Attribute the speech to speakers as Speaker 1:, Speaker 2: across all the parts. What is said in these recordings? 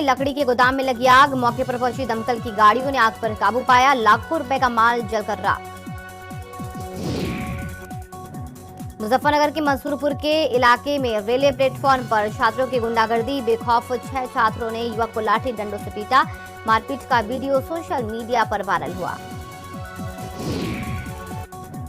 Speaker 1: लकड़ी के गोदाम में लगी आग, मौके पर पहुंची दमकल की गाड़ियों ने आग पर काबू पाया, लाखों रुपए का माल जलकर राख। मुजफ्फरनगर के मंसूरपुर के इलाके में रेलवे प्लेटफॉर्म पर छात्रों की गुंडागर्दी, बेखौफ 6 छात्रों ने युवक को लाठी डंडों से पीटा। मारपीट का वीडियो सोशल मीडिया पर वायरल हुआ।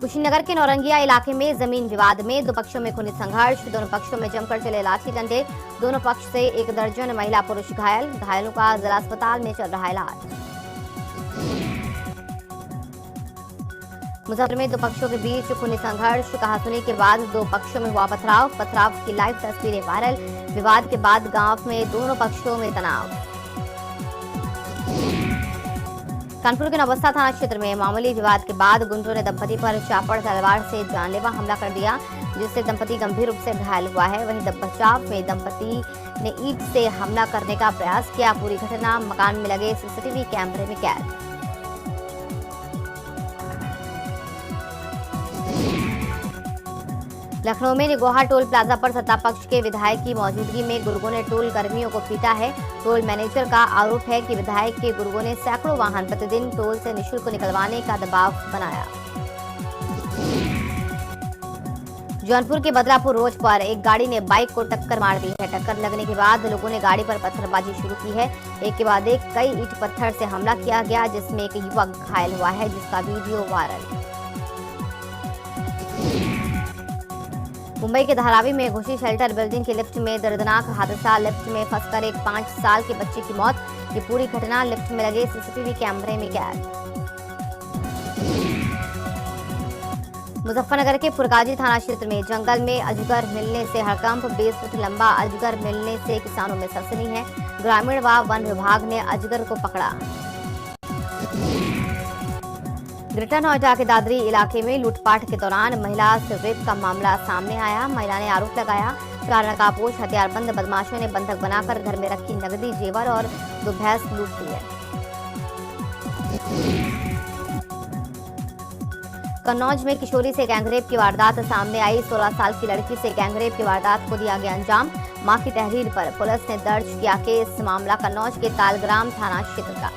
Speaker 1: कुशीनगर के नौरंगिया इलाके में जमीन विवाद में दो पक्षों में खूनी संघर्ष, दोनों पक्षों में जमकर चले लाठी डंडे, दोनों पक्ष से 1 दर्जन महिला पुरुष घायल, घायलों का जिला अस्पताल में चल रहा इलाज। मुजफ्फरनगर में दो पक्षों के बीच खूनी संघर्ष, कहासुनी के बाद दो पक्षों में हुआ पथराव की लाइव तस्वीरें वायरल। विवाद के बाद गांव में दोनों पक्षों में तनाव। कानपुर के नवबस्ता थाना क्षेत्र में मामूली विवाद के बाद गुंडों ने दंपति पर चापड़ तलवार से जानलेवा हमला कर दिया, जिससे दंपति गंभीर रूप से घायल हुआ है। वहीं बचाव में दंपति ने ईंट से हमला करने का प्रयास किया। पूरी घटना मकान में लगे सीसीटीवी कैमरे में कैद। लखनऊ में निगोहा टोल प्लाजा पर सत्तापक्ष के विधायक की मौजूदगी में गुर्गों ने टोल कर्मियों को पीटा है। टोल मैनेजर का आरोप है कि विधायक के गुर्गों ने सैकड़ों वाहन प्रतिदिन टोल से निःशुल्क निकलवाने का दबाव बनाया। जौनपुर के बदलापुर रोड पर एक गाड़ी ने बाइक को टक्कर मार दी है। टक्कर लगने के बाद लोगों ने गाड़ी पर पत्थरबाजी शुरू की है। एक के बाद एक कई ईंट पत्थर से हमला किया गया, जिसमें एक युवक घायल हुआ है, जिसका वीडियो वायरल। मुंबई के धारावी में घुसी शेल्टर बिल्डिंग की लिफ्ट में दर्दनाक हादसा, लिफ्ट में फंसकर एक 5 साल के बच्चे की मौत। ये पूरी घटना लिफ्ट में लगे सीसीटीवी कैमरे में कैद। मुजफ्फरनगर के फुरकाजी थाना क्षेत्र में जंगल में अजगर मिलने से हड़कंप, 20 फुट लंबा अजगर मिलने से किसानों में सनसनी है। ग्रामीण व वन विभाग ने अजगर को पकड़ा। ग्रेटर नोएडा के दादरी इलाके में लूटपाट के दौरान महिला से रेप का मामला सामने आया। महिला ने आरोप लगाया कि नकाबपोश हथियारबंद बदमाशों ने बंधक बनाकर घर में रखी नकदी, जेवर और 2 भैंस लूट ली है। कन्नौज में किशोरी से गैंगरेप की वारदात सामने आई। 16 साल की लड़की से गैंगरेप की वारदात को दिया गया अंजाम। मां की तहरीर पर पुलिस ने दर्ज किया केस। मामला कन्नौज के तालग्राम थाना क्षेत्र का।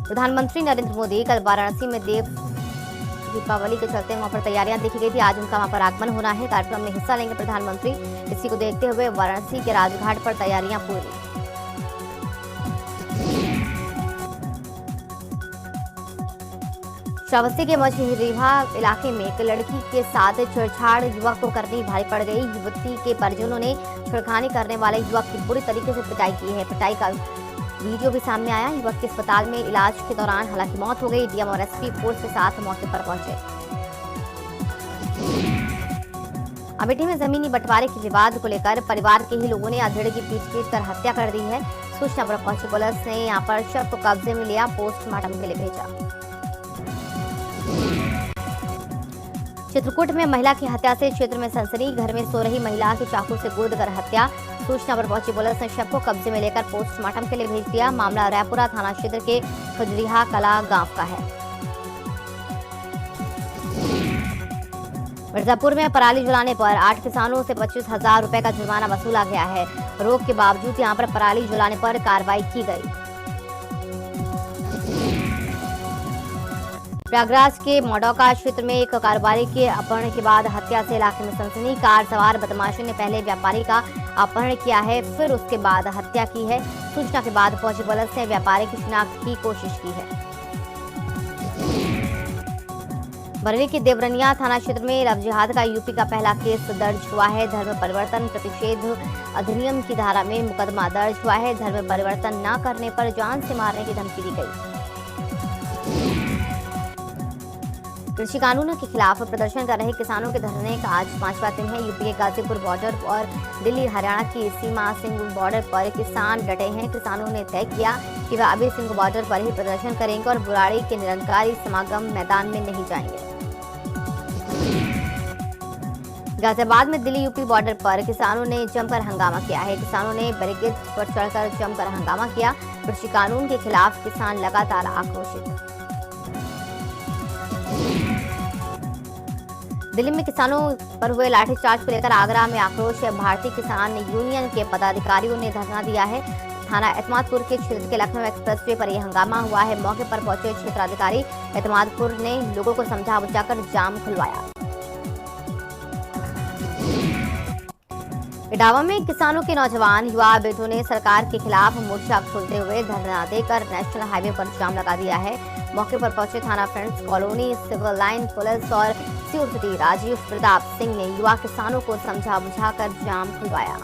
Speaker 1: प्रधानमंत्री नरेंद्र मोदी कल वाराणसी में दीपावली के चलते वहां पर तैयारियां देखी गई थी। आज उनका वहां पर आगमन होना है। कार्यक्रम में हिस्सा लेंगे प्रधानमंत्री। इसी को देखते हुए वाराणसी के राजघाट पर तैयारियां पूरी। श्रावस्ती के मझरीवा इलाके में एक लड़की के साथ छेड़छाड़ युवक को करनी भारी पड़ गई। युवती के परिजनों ने छेड़खानी करने वाले युवक की बुरी तरीके से पिटाई की है। पिटाई का वीडियो भी सामने आया। युवक की अस्पताल में इलाज के दौरान हालांकि मौत हो गई। डीएम और एसपी फोर्स के साथ मौके पर पहुंचे। अमेठी में जमीनी बंटवारे के विवाद को लेकर परिवार के ही लोगों ने अधेड़ की पीट कर हत्या कर दी है। सूचना पर पहुंची पुलिस ने यहां पर शव को कब्जे में लिया, पोस्टमार्टम के लिए भेजा। चित्रकूट में महिला की हत्या से क्षेत्र में सनसनी। घर में सो रही महिला की चाकू से गोदकर हत्या। सूचना पर पहुंची पुलिस ने शव को कब्जे में लेकर पोस्टमार्टम के लिए भेज दिया। मामला रायपुरा थाना क्षेत्र के खजरिहा कला गांव का है। मिर्जापुर में पराली जलाने पर 8 किसानों से 25,000 रुपए का जुर्माना वसूला गया है। रोक के बावजूद यहां पर पराली जलाने पर कार्रवाई की गई। प्रयागराज के मोडौका क्षेत्र में एक कारोबारी के अपहरण के बाद हत्या से इलाके में सनसनी। कार सवार बदमाशों ने पहले व्यापारी का अपहरण किया है, फिर उसके बाद हत्या की है। सूचना के बाद पहुंची पुलिस ने व्यापारी की शिनाख्त की कोशिश की है। बरेली के देवरनिया थाना क्षेत्र में लव जिहाद का यूपी का पहला केस दर्ज हुआ है। धर्म परिवर्तन प्रतिषेध अधिनियम की धारा में मुकदमा दर्ज हुआ है। धर्म परिवर्तन न करने पर जान से मारने की धमकी दी गई। कृषि कानूनों के खिलाफ प्रदर्शन कर रहे किसानों के धरने का आज 5वां दिन है। यूपी के गाजीपुर बॉर्डर और दिल्ली हरियाणा की सीमा सिंह बॉर्डर पर किसान डटे हैं। किसानों ने तय किया कि वह अभी सिंह बॉर्डर पर ही प्रदर्शन करेंगे और बुराड़ी के निरंकारी समागम मैदान में नहीं जाएंगे। गाजियाबाद में दिल्ली यूपी बॉर्डर पर किसानों ने जमकर हंगामा किया है। किसानों ने बैरिकेड पर चढ़कर जमकर हंगामा किया। कृषि कानून के खिलाफ किसान लगातार आक्रोशित। दिल्ली में किसानों पर हुए लाठीचार्ज को लेकर आगरा में आक्रोश। भारतीय किसान यूनियन के पदाधिकारियों ने धरना दिया है। थाना एतमादपुर के क्षेत्र के लखनऊ एक्सप्रेसवे पर यह हंगामा हुआ है। मौके पर पहुंचे क्षेत्राधिकारी एतमादपुर ने लोगों को समझा बुझाकर जाम खुलवाया। इटावा में किसानों के नौजवान युवा बेटों ने सरकार के खिलाफ मोर्चा खोलते हुए धरना देकर नेशनल हाईवे पर जाम लगा दिया है। मौके पर पहुंचे थाना Friends Colony, civil line police और सिटी राजीव प्रताप सिंह ने युवा किसानों को समझा बुझाकर जाम खुलवाया।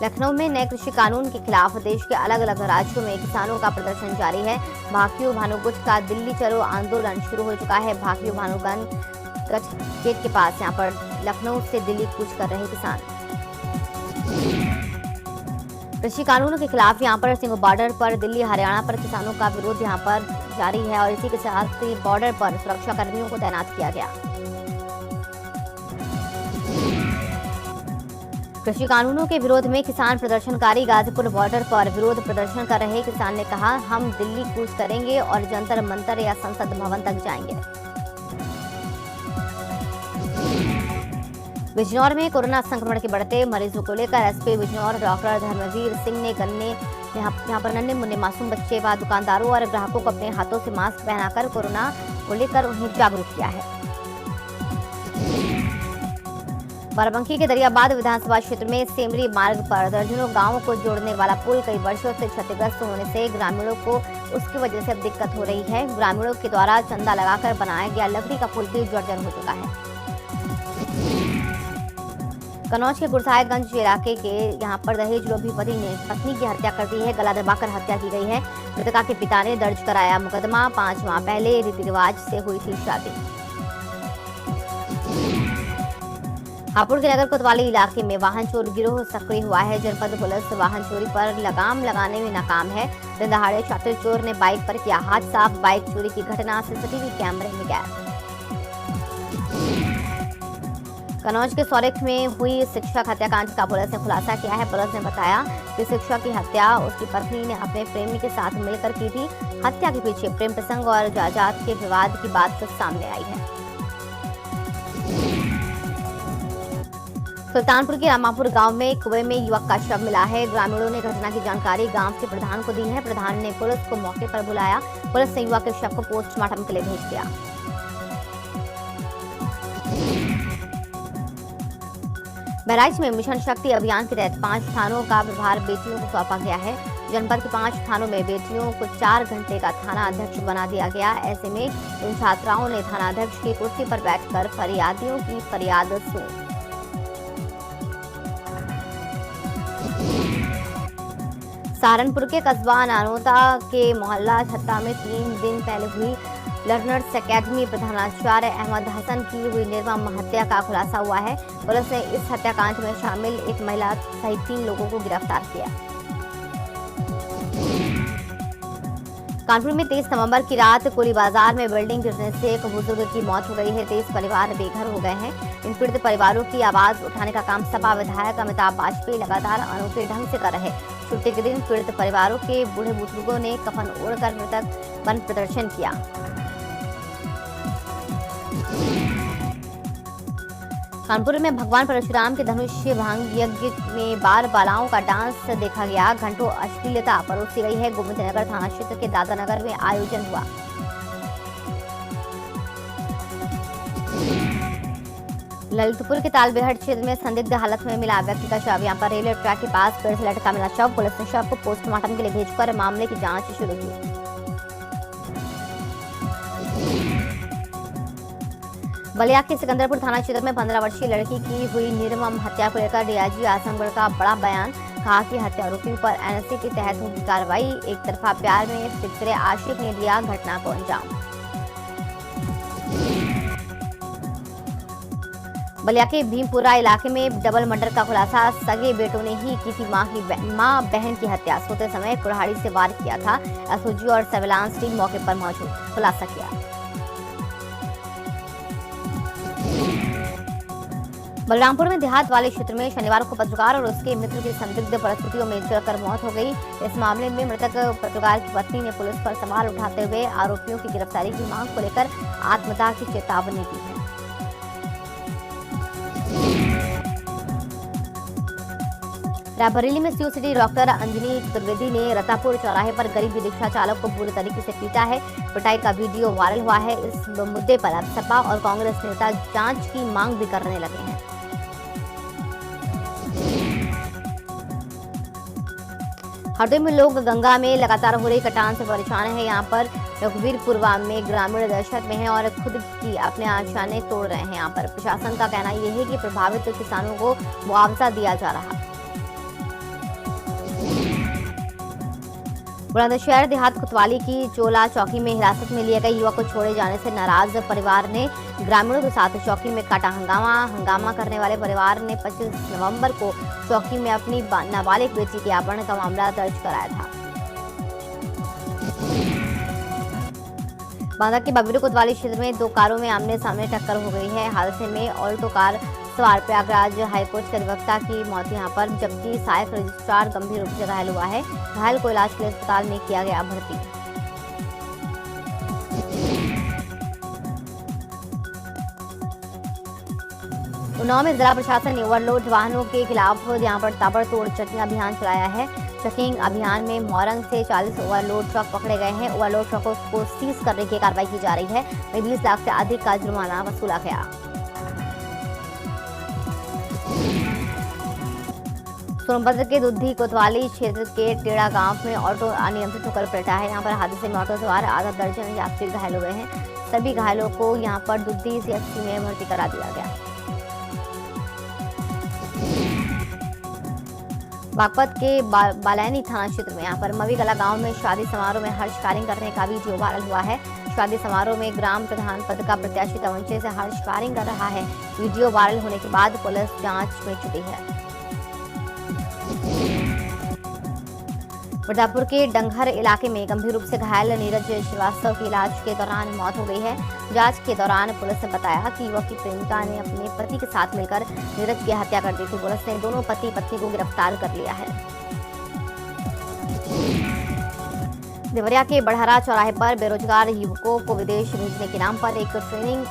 Speaker 1: लखनऊ में नए कृषि कानून के खिलाफ देश के अलग अलग राज्यों में किसानों का प्रदर्शन जारी है। भाकियू भानुगुट का दिल्ली चलो आंदोलन शुरू हो चुका है। भाकियू भानुगंज गेट के पास यहां पर लखनऊ से दिल्ली कूच कर रहे किसान। कृषि कानूनों के खिलाफ यहां पर सिंघ बॉर्डर पर दिल्ली हरियाणा पर किसानों का विरोध यहां पर जारी है और इसी के साथ ही बॉर्डर पर सुरक्षा कर्मियों को तैनात किया गया। कृषि कानूनों के विरोध में किसान प्रदर्शनकारी गाजीपुर बॉर्डर पर विरोध प्रदर्शन कर रहे किसान ने कहा, हम दिल्ली कूच करेंगे और जंतर मंतर या संसद भवन तक जाएंगे। बिजनौर में कोरोना संक्रमण के बढ़ते मरीजों को लेकर एसपी बिजनौर डॉक्टर धर्मवीर सिंह ने यहाँ पर नन्हे मुन्ने मासूम बच्चे व दुकानदारों और ग्राहकों को अपने हाथों से मास्क पहनाकर कोरोना को लेकर उन्हें जागरूक किया है। बाराबंकी के दरियाबाद विधानसभा क्षेत्र में सेमरी मार्ग पर दर्जनों गांवों को जोड़ने वाला पुल कई वर्षों से क्षतिग्रस्त होने से ग्रामीणों को उसकी वजह से अब दिक्कत हो रही है। ग्रामीणों के द्वारा चंदा लगाकर बनाया गया लकड़ी का पुल भी जर्जर हो चुका है। कन्नौज के गुरसाहिबगंज इलाके के यहाँ पर दहेज लोभी पति ने पत्नी की हत्या कर दी है। गला दबाकर हत्या की गई है। मृतका के पिता ने दर्ज कराया मुकदमा। 5 माह पहले रीति रिवाज से हुई थी शादी। हापुड़ के नगर कोतवाली इलाके में वाहन चोर गिरोह सक्रिय हुआ है। जनपद पुलिस वाहन चोरी पर लगाम लगाने में नाकाम है। दिन दहाड़े शातिर चोर ने बाइक पर किया हाथ साफ। बाइक चोरी की घटना सीसीटीवी कैमरे में कैद। कन्नौज के सौरेख में हुई शिक्षक हत्याकांड का पुलिस ने खुलासा किया है। पुलिस ने बताया कि शिक्षक की हत्या उसकी पत्नी ने अपने प्रेमी के साथ मिलकर की थी। हत्या के पीछे प्रेम प्रसंग और जायदाद के विवाद की बात सामने आई है। सुल्तानपुर के रामापुर गांव में कुएं में युवक का शव मिला है। ग्रामीणों ने घटना की जानकारी गांव के प्रधान को दी है। प्रधान ने पुलिस को मौके पर बुलाया। पुलिस ने युवक के शव को पोस्टमार्टम के लिए भेज दिया। बहराइच में मिशन शक्ति अभियान के तहत 5 थानों का प्रभार बेटियों को सौंपा गया है। जनपद के 5 थानों में बेटियों को 4 घंटे का थाना अध्यक्ष बना दिया गया। ऐसे में इन छात्राओं ने थाना अध्यक्ष की कुर्सी पर बैठकर फरियादियों की फरियाद सुनी। सहारनपुर के कस्बा नानोता के मोहल्ला छत्ता में 3 दिन पहले हुई लर्नर्स अकेडमी प्रधानाचार्य अहमद हसन की हुई निर्मम हत्या का खुलासा हुआ है। पुलिस ने इस हत्याकांड में शामिल एक महिला सहित 3 लोगों को गिरफ्तार किया। कानपुर में 23 नवंबर की रात कोली बाजार में बिल्डिंग गिरने से एक बुजुर्ग की मौत हो गई है। 23 परिवार बेघर हो गए हैं। इन पीड़ित परिवारों की आवाज उठाने का काम सपा विधायक अमिताभ वाजपेयी लगातार अनोखे ढंग से कर रहे। छुट्टी के दिन पीड़ित परिवारों के बूढ़े बुजुर्गों ने कफन ओढ़कर मृतक वन प्रदर्शन किया। कानपुर में भगवान परशुराम के धनुष्य भंग यज्ञ में बाल बालाओं का डांस देखा गया। घंटों अश्लीलता परोसी गई है। गोविंदनगर थाना क्षेत्र के दादानगर में आयोजन हुआ। ललितपुर के तालबेहट क्षेत्र में संदिग्ध हालत में मिला व्यक्ति का शव। यहाँ पर रेलवे ट्रैक के पास पेड़ से लटका मिला शव। पुलिस ने शव को पोस्टमार्टम के लिए भेजकर मामले की जांच शुरू की। बलिया के सिकंदरपुर थाना क्षेत्र में 15 वर्षीय लड़की की हुई निर्मम हत्या को लेकर डीआईजी आजमगढ़ का बड़ा बयान। कहा कि हत्या आरोपियों पर एनएसए के तहत होगी कार्रवाई। एक तरफा प्यार में फिक्रे आशिक ने दिया घटना को अंजाम। बलिया के भीमपुरा इलाके में डबल मर्डर का खुलासा। सगे बेटों ने ही की थी मां बहन की हत्या। सोते समय कुल्हाड़ी से वार किया था। एसओजी और सर्विलांस टीम मौके पर मौजूद। खुलासा किया। बलरामपुर में देहात वाले क्षेत्र में शनिवार को पत्रकार और उसके मित्र की संदिग्ध परिस्थितियों में जलकर मौत हो गई। इस मामले में मृतक पत्रकार की पत्नी ने पुलिस पर सवाल उठाते हुए आरोपियों की गिरफ्तारी की मांग को लेकर आत्मदाह की चेतावनी दी है। रायबरेली में CO city doctor Anjani Chaturvedi ने रतापुर चौराहे पर गरीब रिक्शा चालक को बुरी तरीके से पीटा है। पिटाई का वीडियो वायरल हुआ है। इस मुद्दे पर अब सपा और कांग्रेस नेता जांच की मांग भी करने लगे हैं। हरदोई में लोग गंगा में लगातार हो रही कटान से परेशान है। यहाँ पर रघुवीरपुरवा में ग्रामीण दहशत में है और खुद की अपने आशाएं तोड़ रहे हैं। यहाँ पर प्रशासन का कहना यह है कि प्रभावित किसानों को मुआवजा दिया जा रहा। बुलंदशहर देहात कोतवाली की चोला चौकी में हिरासत में लिए गए युवक को छोड़े जाने से नाराज परिवार ने ग्रामीणों के साथ चौकी में काटा हंगामा करने वाले परिवार ने 25 नवंबर को चौकी में अपनी नाबालिग बेटी के अपहरण का मामला दर्ज कराया था। बांदा के बबीरू कोतवाली क्षेत्र में दो कारों में आमने सामने टक्कर हो गई है। हादसे में ऑल्टो कार सवार प्रयागराज हाईकोर्ट के अधिवक्ता की मौत यहां पर, जबकि सहायक रजिस्ट्रार गंभीर रूप से घायल हुआ है। घायल को इलाज के लिए अस्पताल में किया गया भर्ती। उन्नाव में जिला प्रशासन ने ओवरलोड वाहनों के खिलाफ यहां पर ताबड़तोड़ चेकिंग अभियान चलाया है। चेकिंग अभियान में मोरंग से 40 ओवरलोड ट्रक पकड़े गए हैं। ओवरलोड ट्रकों को सीज करने की कार्रवाई की जा रही है। 20 लाख से अधिक का जुर्माना वसूला गया। सोनभद्र के दुद्धी कोतवाली क्षेत्र के टेड़ा गांव में ऑटो अनियंत्रित होकर पलटा है। यहां पर हादसे में ऑटो सवार आधा दर्जन यात्री घायल हुए हैं। सभी घायलों को यहां पर दुद्धी सीएचसी में भर्ती करा दिया गया। बागपत के बालैनी थाना क्षेत्र में यहां पर मवीगला गांव में शादी समारोह में हर्षकारिंग करने का वीडियो वायरल हुआ है। शादी समारोह में ग्राम प्रधान पद का प्रत्याशी तमंचे से हर्षकारिंग कर रहा है। वीडियो वायरल होने के बाद पुलिस जांच में जुटी है। प्रतापपुर के डंगर इलाके में गंभीर रूप से घायल नीरज श्रीवास्तव की इलाज के दौरान मौत हो गई है। जांच के दौरान पुलिस ने बताया कि युवक की प्रेमिका ने अपने पति के साथ मिलकर नीरज की हत्या कर दी थी। पुलिस ने दोनों पति पत्नी को गिरफ्तार कर लिया है। देवरिया के बढ़हरा चौराहे पर बेरोजगार युवकों को विदेश भेजने के नाम पर एक ट्रेनिंग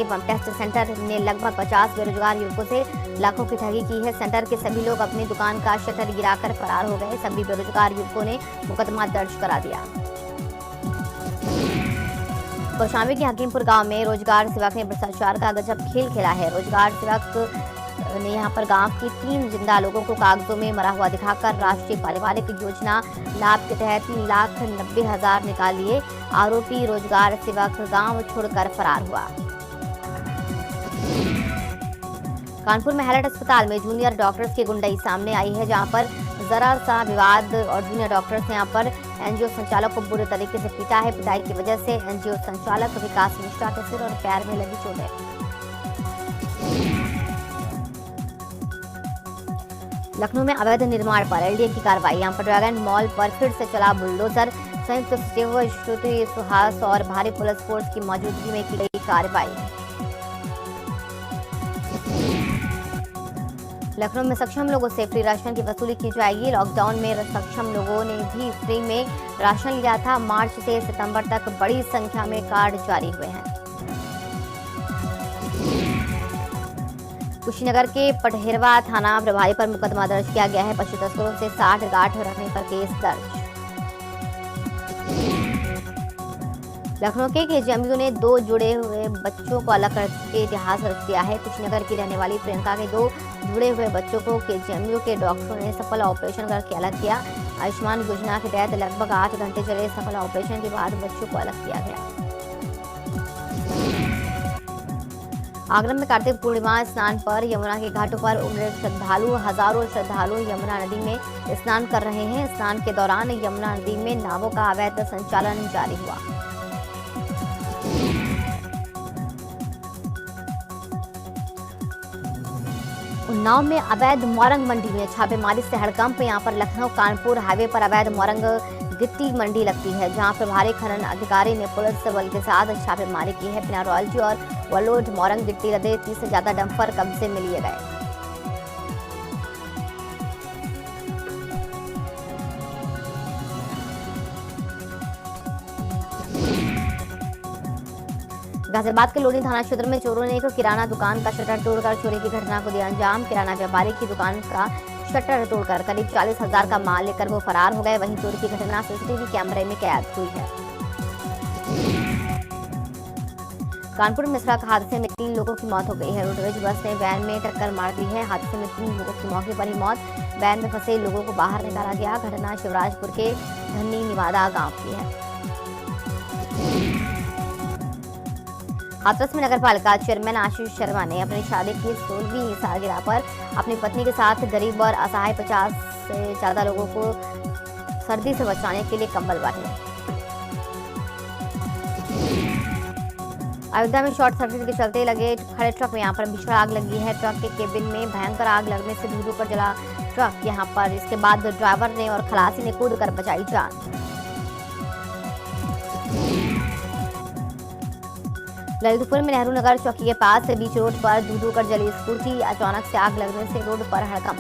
Speaker 1: एवं टेस्ट सेंटर ने लगभग 50 बेरोजगार युवकों से लाखों की ठगी की है। सेंटर के सभी लोग अपनी दुकान का शटर गिराकर फरार हो गए। सभी बेरोजगार युवकों ने मुकदमा दर्ज करा दिया। कौशाम्बी के हकीमपुर गांव में रोजगार सेवक ने भ्रष्टाचार का गजब खेल खेला है। रोजगार सेवक ने यहां पर गांव की 3 जिंदा लोगों को कागजों में मरा हुआ दिखाकर राष्ट्रीय पारिवारिक योजना लाभ के तहत 3,90,000 निकाल लिए। आरोपी रोजगार सेवक गांव छोड़कर फरार हुआ। कानपुर में हैलट अस्पताल में जूनियर डॉक्टर्स की गुंडाई सामने आई है, जहां पर जरा सा विवाद और जूनियर डॉक्टर्स ने यहां पर एनजीओ संचालक को बुरे तरीके से पीटा है। पिटाई की वजह से एनजीओ संचालक विकास मिश्रा के सिर और पैर में लगी चोट है। लखनऊ में अवैध निर्माण पर एलडीए की कार्रवाई। यहां पर ड्रैगन मॉल पर फिर से चला बुलडोजर। संयुक्त सचिव श्रुति सुहास और भारी पुलिस फोर्स की मौजूदगी में की गई कार्रवाई। लखनऊ में सक्षम लोगों से फ्री राशन की वसूली की जाएगी। लॉकडाउन में सक्षम लोगों ने भी फ्री में राशन लिया था। मार्च से सितंबर तक बड़ी संख्या में कार्ड जारी हुए हैं। कुशीनगर के पटहेरवा थाना प्रभारी पर मुकदमा दर्ज किया गया है। पशु तस्करों से 60 गांठ रखने पर केस दर्ज। लखनऊ के केजीएमयू ने 2 जुड़े हुए बच्चों को अलग करके इतिहास रच दिया है। कुशीनगर की रहने वाली प्रियंका के 2 जुड़े हुए बच्चों को केजीएमयू के डॉक्टरों ने सफल ऑपरेशन करके अलग किया। आयुष्मान योजना के तहत लगभग 8 घंटे चले सफल ऑपरेशन के बाद बच्चों को अलग किया गया। आगरा में कार्तिक पूर्णिमा स्नान पर यमुना के घाटों पर उमड़े श्रद्धालु। हजारों श्रद्धालु यमुना नदी में स्नान कर रहे हैं। स्नान के दौरान यमुना नदी में नावों का अवैध संचालन जारी हुआ। उन्नाव में अवैध मोरंग मंडी में छापेमारी से हड़कंप। यहां पर लखनऊ कानपुर हाईवे पर अवैध मोरंग गिट्टी मंडी लगती है, जहां प्रभारी खनन अधिकारी ने पुलिस बल के साथ छापेमारी की है। बिना रॉयल्टी और वलोड, मोरंग, गिट्टी लदे 30 से ज्यादा डंपर कब्जे में लिए गए। गाजियाबाद के लोनी थाना क्षेत्र में चोरों ने एक किराना दुकान का शटर तोड़कर चोरी की घटना को दिया अंजाम। किराना व्यापारी की दुकान का शटर तोड़कर करीब 40,000 का माल लेकर वो फरार हो गए। वहीं चोरी की घटना सीसीटीवी कैमरे में कैद हुई है। कानपुर में सड़क हादसे में 3 लोगों की मौत हो गई है। रोडवेज बस ने वैन में टक्कर मार दी है। हादसे में 3 लोगों की मौके पर ही मौत। वैन में फंसे लोगों को बाहर निकाला गया। घटना शिवराजपुर के धन्नी निवादा गांव की है। हाथरस में नगरपालिका चेयरमैन आशीष शर्मा ने अपनी शादी की 16वीं सालगिरह पर अपनी पत्नी के साथ गरीब और असहाय 50 से ज्यादा लोगों को सर्दी से बचाने के लिए कंबल बांटे। अयोध्या में शॉर्ट सर्किट के चलते लगे खड़े ट्रक में यहां पर भीषण आग लगी है। ट्रक के केबिन में भयंकर आग लगने से धू-धू कर जला ट्रक यहां पर। इसके बाद ड्राइवर ने और खलासी ने कूद कर बचाई जान। ललितपुर में नेहरू नगर चौकी के पास बीच रोड पर धू-धू कर जली स्कूटी। अचानक से आग लगने से रोड पर हड़कंप।